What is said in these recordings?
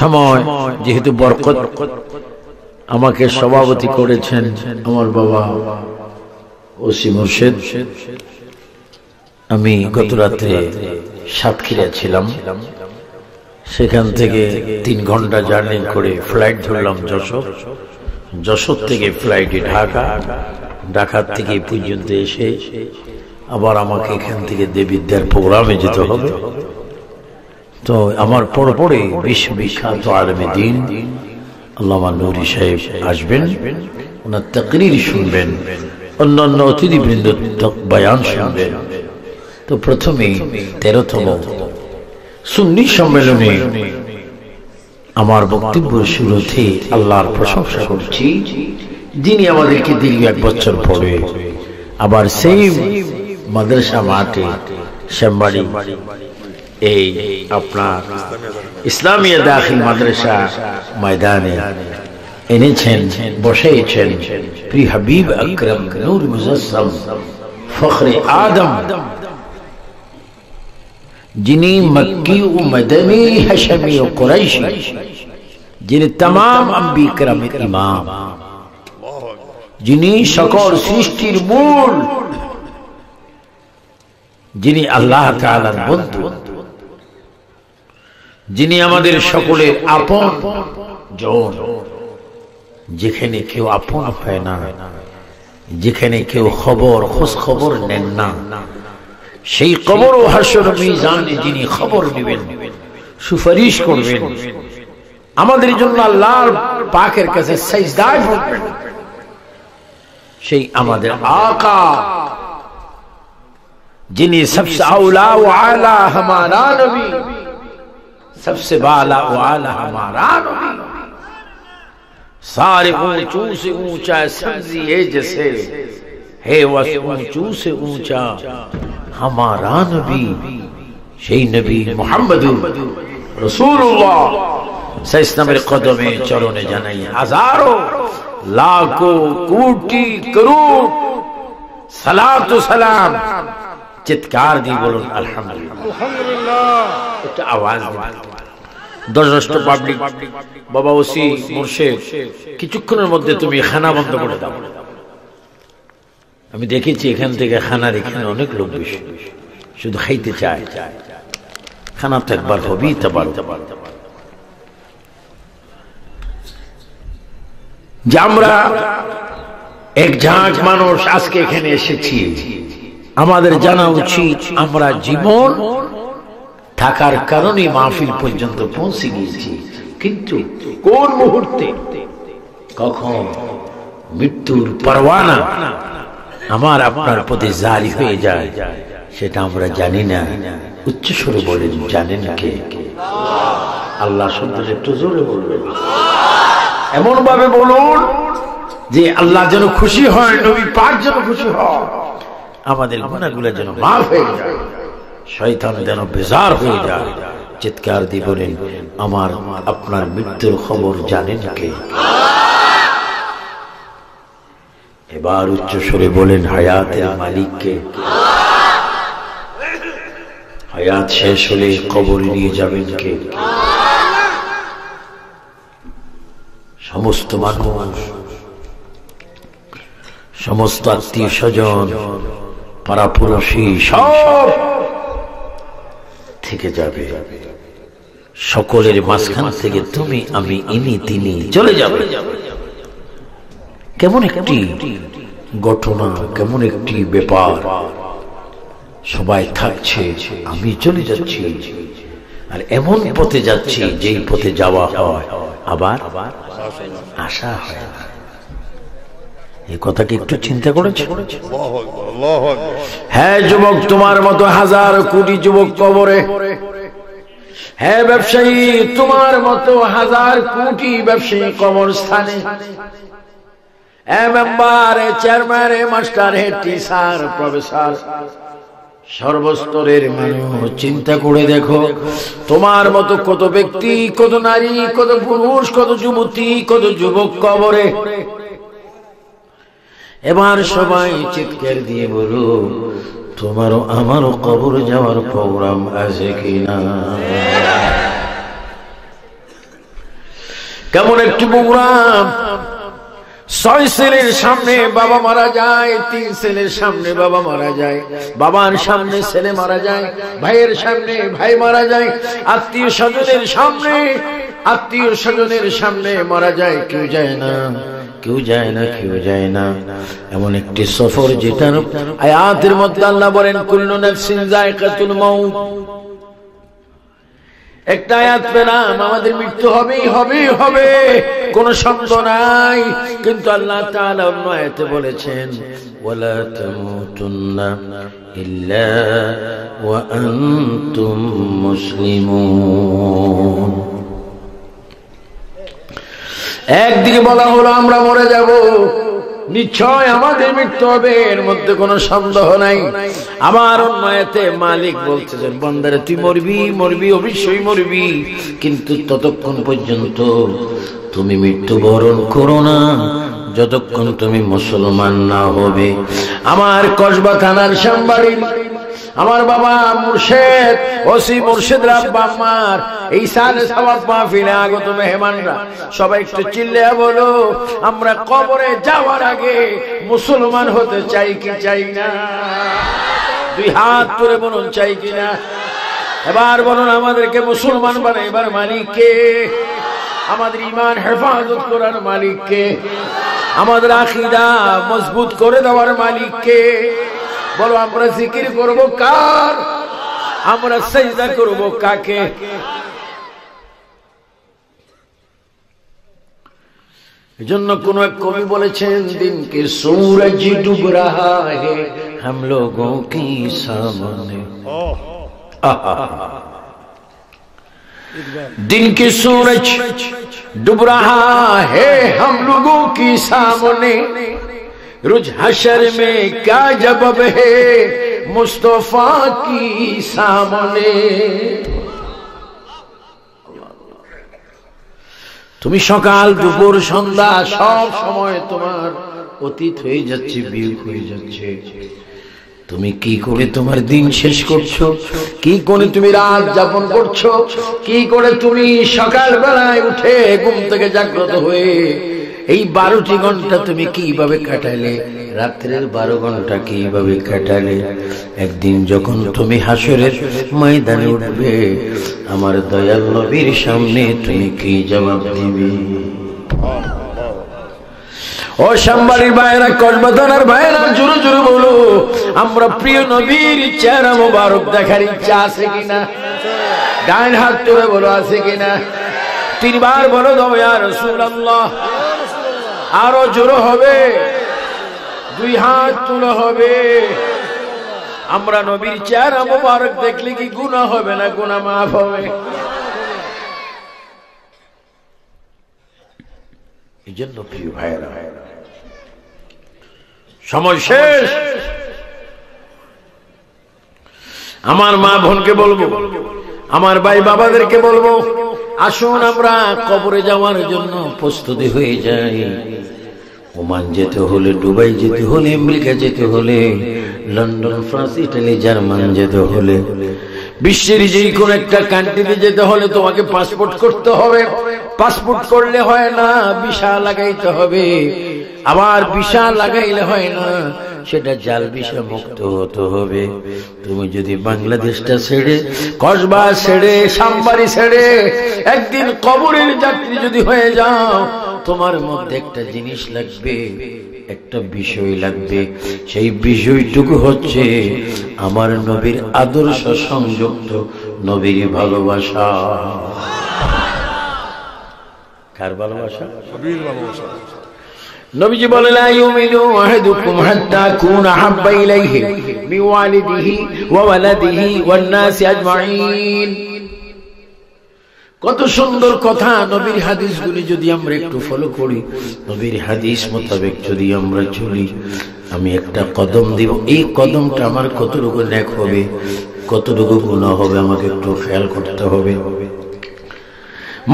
সময় যেহেতু বরকত আমাকে সভাপতি করেছেন আমার বাবা ওসি মুর্শিদ, আমি গত রাত্রে সাতক্ষীরা ছিলাম, সেখান থেকে 3 ঘন্টা জার্নি করে ফ্লাইট ধরলাম যশোর, যশোর থেকে ফ্লাইটে ঢাকা, ঢাকার থেকে পর্যন্ত এসে আবার আমাকে এখান থেকে দেবিদ্যার প্রোগ্রামে যেতে হবে। তো আমার পরে বিশ্ববিখ্যাত আলেমে দ্বীন আল্লামা নূরী সাহেব আসবেন, ওনার তাকরীর শুনবেন, অন্যান্য অতিথিবৃন্দ বয়ান শুনবেন। তো প্রথমে 13তম সুন্নি সম্মেলনে আমার বক্তব্য শুরুতে আল্লাহর প্রশংসা করছি, যিনি আমাদেরকে দীর্ঘ 1 বছর পরে আবার সেই মাদ্রাসা মাঠে শ্যামবাড়ি এই আপনার ইসলামিয়া দাখিল মাদ্রাসা ময়দানে এনেছেন, বসেছেন প্রিয় হাবিব আকরাম নূর মুজাসসাম ফখরে আদম, যিনি মক্কি ও মদনী হাশমি ও কুরাইশি, যিনি तमाम আম্বিয়া کرامের ইমাম, যিনি সকল সৃষ্টির মূল, যিনি আল্লাহ তাআলার বন্ধু, যিনি আমাদের সকলের আপন জন, যেখানে কেউ আপন হয় না, যেখানে কেউ খোঁজ খবর নেন না, সেই কবর ও হাসর মিজানে যিনি খবর নেবেন, সুপারিশ করবেন, আমাদের জন্য আল্লাহর পাকের কাছে সিজদায় পড়বেন, সেই আমাদের আকা, যিনি সবসে আউলা ও আলা हमारा नबी, सबसे बाला व आला हमारा नबी, सारे ऊंचों से ऊंचा सब्जी है जैसे है वह ऊंचों से ऊंचा हमारा नबी, সেই নবী মুহাম্মদুর রাসূলুল্লাহ সাইসনামের কদমে চরণে জানাই হাজারো লাখো কোটি করোড় সালাত ও সালাম। চিৎকার দিয়ে বলুন আলহামদুলিল্লাহ, একটা আওয়াজ দিন। দশটা পাবলিক বাবা ওসি মুর্শিদ, কিছুক্ষণের মধ্যে তুমি খানা বন্ধ করে দাও। আমি দেখেছি এখান থেকে খানার এখানে অনেক লোক বেশি শুধু খাইতে চায়, খানা তো একবার হবেই তো পারো। যে আমরা এক ঝাঁক মানুষ আজকে এখানে এসেছি, আমাদের জানা উচিত আমরা জীবন থাকার কারণে মাহফিল পর্যন্ত পৌঁছে গিয়েছি, কিন্তু কোন মুহূর্তে কখন মৃত্যুর পরওয়ানা আমার আপনার প্রতি জারি হয়ে যায় সেটা আমরা জানি না। উচ্চ স্বরে বলেন, জানেন কে? আল্লাহ শব্দটা একটু জোরে বলবেন, এমন ভাবে বলুন যে আল্লাহ যেন খুশি হয়, নবী পাক যেন খুশি হয়, আমাদের গুনাহগুলো যেন মাফ হয়ে যায়, শয়তান যেন বেজার হয়ে যায়। চিৎকার দিয়ে বলেন, আমার আপনার মৃত্যুর খবর জানেন কে? এবার উচ্চ স্বরে বলেন, হায়াতের মালিক কে? হায়াত শেষ হলে কবরে নিয়ে যাবেন কে? সমস্ত মানুষ, সমস্ত আত্মীয় স্বজন, পাড়াপড়শি সব থেকে যাবে, সকলের মাঝখান থেকে তুমি আমি ইনি তিনি চলে যাবে। কেমন একটি ঘটনা, কেমন একটি ব্যাপার, সবাই থাকছে, আমি চলে যাচ্ছি, আর এমন পথে যাচ্ছি যেই পথে যাওয়া হয় আবার আসা হয় না। এই কথাকে একটু চিন্তা করেছে? হ্যাঁ যুবক, তোমার মতো হাজার কোটি যুবক কবরে। হ্যাঁ ব্যবসায়ী, তোমার মতো হাজার কোটি ব্যবসায়ী কবরস্থানে। হ্যাঁ member, chairman, master, head teacher, professor, সর্বস্তরের মানুষ চিন্তা করে দেখো, তোমার মতো কত ব্যক্তি, কত নারী, কত পুরুষ, কত যুবতী, কত যুবক কবরে। এবার সবাই চিৎকার দিয়ে বলো, তোমারও আমারও কবর যাওয়ার প্রোগ্রাম আছে কিনা? কেমন একটি প্রোগ্রাম। 6 ছেলের সামনে বাবা মারা যায়, 3 ছেলের সামনে বাবা মারা যায়, বাবার সামনে ছেলে মারা যায়, ভাইয়ের সামনে ভাই মারা যায়, আত্মীয় স্বজনের সামনে মারা যায়, কেউ যায় না, কেউ যায় না, কেউ যায় না। এমন একটি সফর যেটার আয়াতের মধ্যে আল্লাহ বলেন কুল্লু নাফসিন যায়কাতুল মাউত। একটা আয়াত পেলাম আমাদের মৃত্যু হবেই হবে, কোনো সন্দেহ নাই। কিন্তু আল্লাহ তাআলা অন্য আয়াতে বলেছেন ওয়ালা তামুতুন্না ইল্লা ওয়া আনতুম মুসলিমুন। একদিকে বলা হলো আমরা মরে যাব, নিশ্চয় আমাদের মৃত্যু হবে, এর মধ্যে কোনো সন্দেহ নাই। আবার অন্য আয়াতে মালিক বলতেছেন বান্দারে তুই মরবি, অবশ্যই মরবি, কিন্তু ততক্ষণ পর্যন্ত তুমি মৃত্যুবরণ করো না যতক্ষণ তুমি মুসলমান না হবে। আমার কসবা থানার শ্যামবাড়ি আমার বাবা মুর্শেদ ওসি মুর্শেদ রাব্বা আমার এই সালে সওয়াব মাহফিলে আগত মেহমানরা সবাই একটু চিল্লিয়ে বলো আমরা কবরে যাওয়ার আগে মুসলমান হতে চাই কি চাই না? 2 হাত তুলে বলুন চাই কি না? এবার বলুন আমাদেরকে মুসলমান বানাইবার মালিক কে? আমাদের ঈমান হেফাজত করার মালিক কে? আমাদের আকীদা মজবুত করে দেওয়ার মালিক কে? বলো আমরা জিকির করব কার? আমরা সিজদা করব কাকে? এজন্য কোন এক কবি বলেছেন দিন কে সূরজ ডুব রাহা है हम लोगों के सामने, दिन के सूरज डूब रहा है हम लोगों के सामने, रुझ हशर में क्या जवाब है मुस्तफा की सामने। তুমি সকাল দুপুর সন্ধ্যা সব সময় তোমার অতীত হয়ে যাচ্ছে, বিয়োগ হয়ে যাচ্ছে। তুমি কি করে তোমার দিন শেষ করছো? কি করে তুমি রাত যাপন করছো? কি করে তুমি সকাল বেলায় উঠে ঘুম থেকে জাগ্রত হয়ে এই 12টি ঘন্টা তুমি কিভাবে কাটালে? রাত্রের 12 ঘন্টা কিভাবে কাটালে? একদিন যখন তুমি হাসরের ময়দানে উঠবে আমার দয়াল নবীর সামনে তুমি কি জবাব দিবে? ও শ্যামবাড়ির ভাইয়েরা, কসবাথানার ভাইয়েরা, জোরে জোরে বলো আমরা প্রিয় নবীর চেহারা মোবারক দেখার ইচ্ছা আছে কিনা? ডান হাত তুলে বলো আছে কিনা? 3 বার বলো দাও ইয়া রাসূলুল্লাহ। আরো জোরে হবে, 2 হাত তুলে হবে। আমরা নবীর চেহারা মোবারক দেখলে কি গুনাহ হবে না গুনাহ মাফ হবে? এই জন্য প্রিয় ভাইয়েরা সময় শেষ। আমার মা বোনকে বলবো, আমার ভাই বাবাদেরকে বলবো আসুন আমরা কবরে যাওয়ার জন্য প্রস্তুতি হয়ে যাই। ওমান যেতে হলে, দুবাই যেতে হলে, আমেরিকা যেতে হলে, লন্ডন, ফ্রান্স, ইটালি, জার্মান যেতে হলে, বিশ্বের যে কোনো একটা কান্ট্রিতে যেতে হলে তোমাকে পাসপোর্ট করতে হবে। পাসপোর্ট করলে হয় না, ভিসা লাগাইতে হবে। আবার ভিসা লাগাইলে হয় না, সেটা জাল ভিসা মুক্ত হতে হবে। তুমি যদি বাংলাদেশটা ছেড়ে, কসবা ছেড়ে, শ্যামবাড়ি ছেড়ে একদিন কবরের যাত্রী যদি হয়ে যাও, তোমার মধ্যে একটা জিনিস লাগবে, একটা বিষয় লাগবে। সেই বিষয়টুকু হচ্ছে আমার নবীর আদর্শ সংযুক্ত নবীর ভালোবাসা। কার ভালোবাসা? নবীর ভালোবাসা। নবীজি বলেন লা ইউমিনু আহাদুকুম হাত্তা কুনা হাব্বা ইলাইহি মিন ওয়ালিদিহি ওয়া ওয়ালাদিহি ওয়ান নাসি আজমাইন। কত সুন্দর কথা! নবীর হাদিসগুলি যদি আমরা একটু ফলো করি, নবীর হাদিস মোতাবেক যদি আমরা চলি, আমি একটা কদম দিব, এই কদমটা আমার কতটুকু নেক হবে, কতটুকু গুনাহ হবে আমাকে একটু খেয়াল করতে হবে।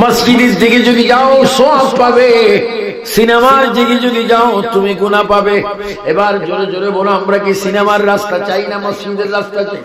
মসজিদের দিকে যদি যাও সওয়াব পাবে, সিনেমার দিকে যদি যাও তুমি গুনাহ পাবে। এবার জোরে জোরে বলো আমরা কি সিনেমার রাস্তা চাই না মসজিদের রাস্তা চাই?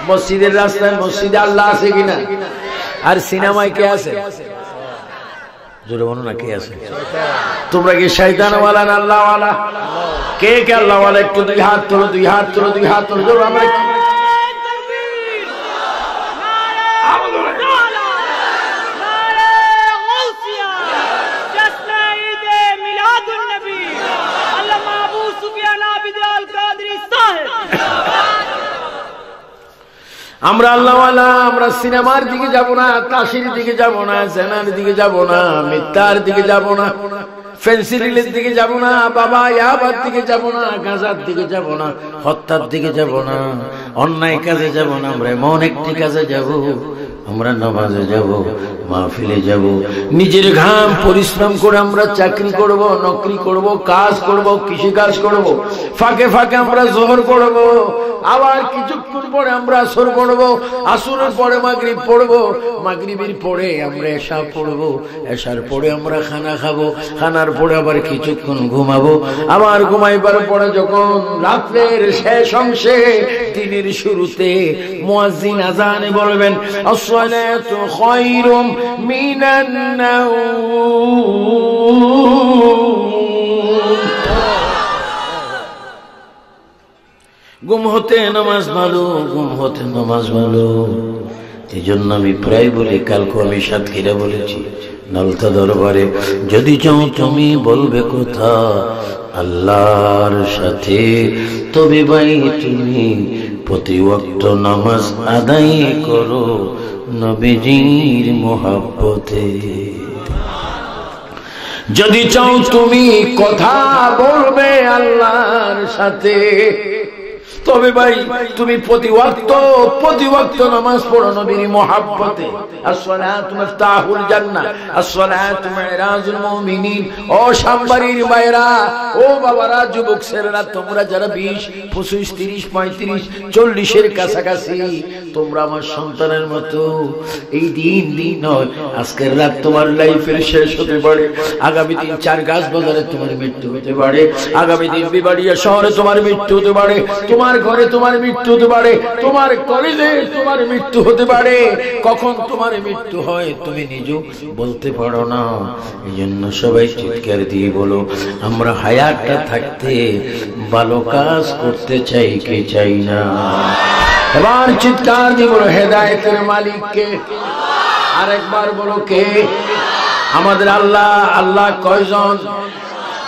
মসজিদের রাস্তায় মসজিদে আল্লাহ আছে কিনা? আর সিনেমায় কে আছে? জোরে বলো না, কে আছে? তোমরা কি শয়তান ওয়ালা না আল্লাহ ওয়ালা? কে কে আল্লাহ ওয়ালা? একটু দুই হাত তোলো, দুই হাত তোলো, দুই হাত তোলো। জোরে আমরা আমরা আল্লাহওয়ালা। আমরা সিনেমার দিকে যাব না, তাসির দিকে যাব না, জেনার দিকে যাব না, মিথ্যার দিকে যাব না, ফেন্সিডিলের দিকে যাব না, বাবা ইয়াবার দিকে যাব না, গাঁজার দিকে যাব না, হত্যার দিকে যাব না, অন্যায় কাজে যাব না। আমরা এমন একটি কাজে যাব, আমরা নামাজে যাব, মাহফিলে যাব, নিজের ঘাম পরিশ্রম করে আমরা চাকরি করব, নকরি করব, কাজ করব, কৃষি কাজ করব, ফাঁকে ফাঁকে আমরা জোহর করব, আবার কিছুক্ষণ পরে আমরা আসর পড়ব, আসরের পরে মাগরিব পড়ব, মাগরিবের পরে আমরা এশা পড়ব, এশার পরে আমরা খানা খাবো, খানার পরে আবার কিছুক্ষণ ঘুমাবো, আবার ঘুমাইবার পরে যখন রাতের শেষ অংশে দিনের শুরুতে মুয়াজ্জিন আযানে বলবেন আসসালাতু খায়রুম মিনান নাওম, ঘুম হতে নামাজ ভালো, ঘুম হতে নামাজ ভালো। এই জন্য আমি প্রায় বলি, কালকে আমি সাতক্ষীরা বলেছি নলতা দরবারে, যদি চাও তুমি বলবে কথা আল্লাহর সাথে, তবে ভাই তুমি প্রতি ওয়াক্ত নামাজ আদায় করো নবীজির মোহাব্বতে। যদি চাও তুমি কথা বলবে আল্লাহর সাথে, তবে ভাই তুমি প্রতি ওয়াক্ত নামাজ পড়ো নবীর মোহাব্বতে। আসসালাতু মিফতাহুল জান্নাহ, আসসালাতু মিরাজুল মুমিনিন। ও সামবাড়ির ভাইরা, ও বাবারা, যুবক ছেলেরা, তোমরা যারা 20, 25, 30, 35, 40-এর কাছাকাছি, তোমরা আমার সন্তানের মতো। এই দিন নয়, আজকের রাত তোমার লাইফের শেষ হতে পারে, আগামী দিন 4 গাছ বাজারে তোমার মৃত্যু হতে পারে, আগামী দিন বিবাড়িয়া শহরে তোমার মৃত্যু হতে পারে, তোমার ঘরে তোমার মৃত্যু হতে পারে, তোমার কলেজে তোমার মৃত্যু হতে পারে। কখন তোমার মৃত্যু হয় তুমি নিজেও বলতে পারো না। এই জন্য সবাই চিৎকার দিয়ে বলো, আমরা হায়াতটা থাকতে ভালো কাজ করতে চাই কে চাই না? এবার চিৎকার দিয়ে বলো, হেদায়েতের মালিক কে? আরেকবার বলো, কে? আমাদের আল্লাহ। আল্লাহ কয়জন?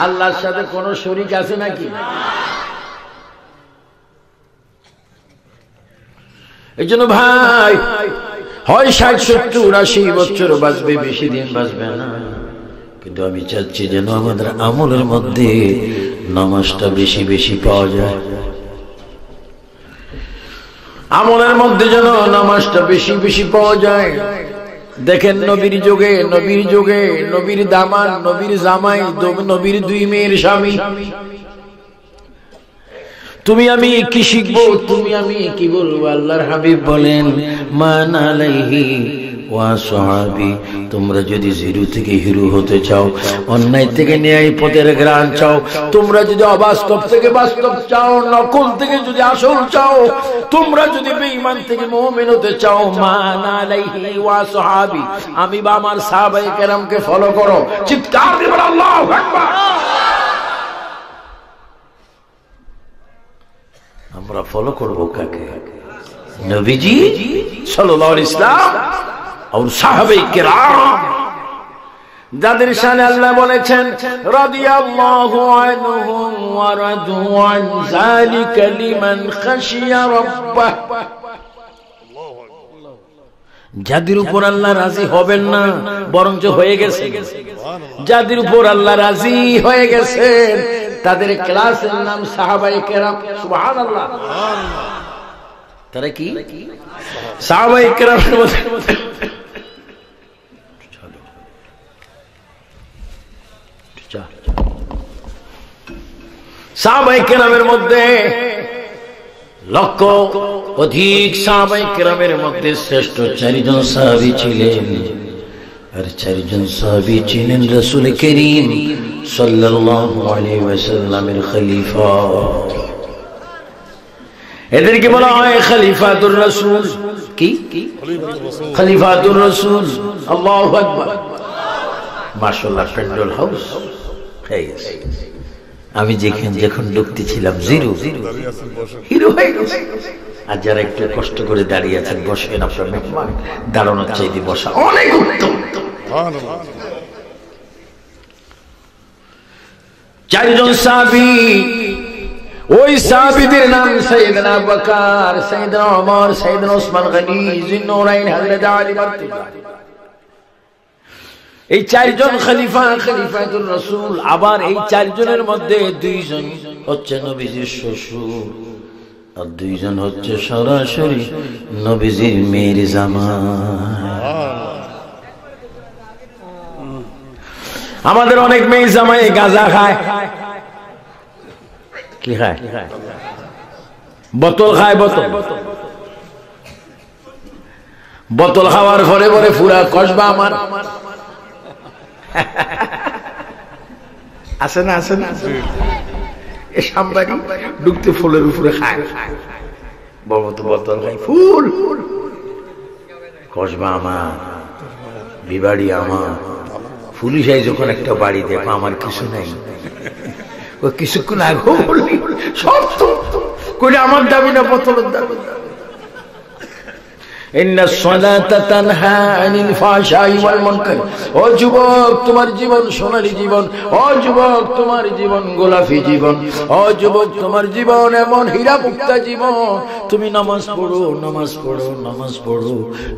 আল্লাহর সাথে কোন শরীক আছে নাকি? এই জন্য ভাই, হয় 60, 70, 80 বছর বাঁচবে, বেশি দিন বাঁচবে না, কিন্তু আমি চাচ্ছি যেন আমাদের আমলের মধ্যে নামাজটা বেশি বেশি পাওয়া যায়, আমলের মধ্যে যেন নামাজটা বেশি বেশি পাওয়া যায়। দেখেন নবীর যুগে নবীর দামান, নবীর জামাই, নবীর 2 মেয়ের স্বামী, তুমি আমি কি শিখবো, তুমি আমি কি বলবো? আল্লাহর হাবিব বলেন, মান আলাইহি ওয়া সাহাবী, তোমরা যদি জিরো থেকে হিরো হতে চাও, অন্যায় থেকে ন্যায় পথের গ্রাণ চাও, তোমরা যদি অবাস্তব থেকে বাস্তব চাও, নকল থেকে যদি আসল চাও, তোমরা যদি বেঈমান থেকে মুমিন হতে চাও, মান আলাইহি ওয়া সাহাবী, আমি বা আমার সাহাবায়ে কেরামকে ফলো করো। চিৎকার দিয়ে বলো আল্লাহু আকবার। আমরা ফলো করবো কাকে? নবীজি সাল্লাল্লাহু আলাইহি ওয়াসাল্লাম আর সাহাবায়ে কেরাম, যাদের শানে আল্লাহ বলেছেন রাদিয়াল্লাহু আনহুম ওয়া রাদু আন যালিকা লিমান খাশিয়া রাব্বাহ। যাদের উপর আল্লাহ রাজি হবেন না, বরঞ্চ হয়ে গেছে, যাদের উপর আল্লাহ রাজি হয়ে গেছেন, তাদের ক্লাসের নাম সাহাবায়ে কেরাম। সুবহানাল্লাহ। তারা কি? সাহাবায়ে কেরাম। সাহাবায়ে কেরামের মধ্যে লক্ষ অধিক সাহাবায়ে কেরামের মধ্যে শ্রেষ্ঠ 4 জন সাহাবী ছিলেন, আর 4 জন সাহাবী ছিলেন রাসূল করিম সাল্লাল্লাহু আলাইহি ওয়াসাল্লামের খলিফা। এদেরকে বলা হয় খলিফাতুর রাসূল। কি? খলিফাতুর রাসূল। আল্লাহু আকবার। মাশাআল্লাহ প্যান্ডেল হাউস হয়ে গেছে। আমি যখন ঢুকতেছিলাম জিরো হিরো হয়ে গেছে। আর যারা একটু কষ্ট করে দাঁড়িয়ে আছেন বসেন, আপনার মেহমান দাঁড়ানোর চাইতে বসা অনেক উত্তম। চারজন সাহাবী, ওই সাহাবীদের নাম সাইয়েদনা আবু বকর, সাইয়েদনা ওমর, সাইয়েদনা ওসমান গনি, জিন্নুরাইন, হযরত আলী মারতুজা। এই চারজন খলিফা, খলিফাতুর রাসূল। আবার এই চারজনের মধ্যে দুইজন হচ্ছে নবীজির শ্বশুর, আর দুইজন হচ্ছে সরাসরি নবীজির মেয়ের জামাই। আমাদের অনেক মেয়ে জামাই গাঁজা খায়, কি খায়? বোতল খায়। বোতল খাওয়ার পরে পরে পুরা কসবা আমার আছে না এ সাম্বারি ঢুকতে ফুলের উপরে খায়, বোতল খায়, ফুল কসবা আমার, বিবাড়ি আমার। পুলিশ আই যখন একটা বাড়ি দেখো আমার কিছু নাই, ও কিছুক্ষণ আগেও বললি সব তো কইলে আমার দাবি না বোতলের দাবি। ইন্নাস সালাতা তানহা আনিল ফাহশাই ওয়াল মুনকার। ও যুবক, তোমার জীবন সোনালী জীবন। ও যুবক, তোমার জীবন গোলাপি জীবন। ও যুবক, তোমার জীবন এমন হীরা মুক্তা জীবন। তুমি নামাজ পড়ো, নামাজ পড়ো, নামাজ পড়ো।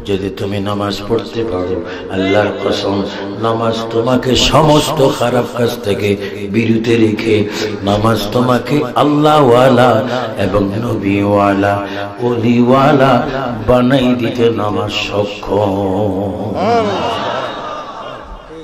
যদি তুমি নামাজ পড়তে পারো, আল্লাহর কসম, নামাজ তোমাকে সমস্ত খারাপ কাজ থেকে বিরত রেখে নামাজ তোমাকে আল্লাহওয়ালা এবং নবীওয়ালা ওলিওয়ালা বানাই দিতে নামাজ সক্ষম।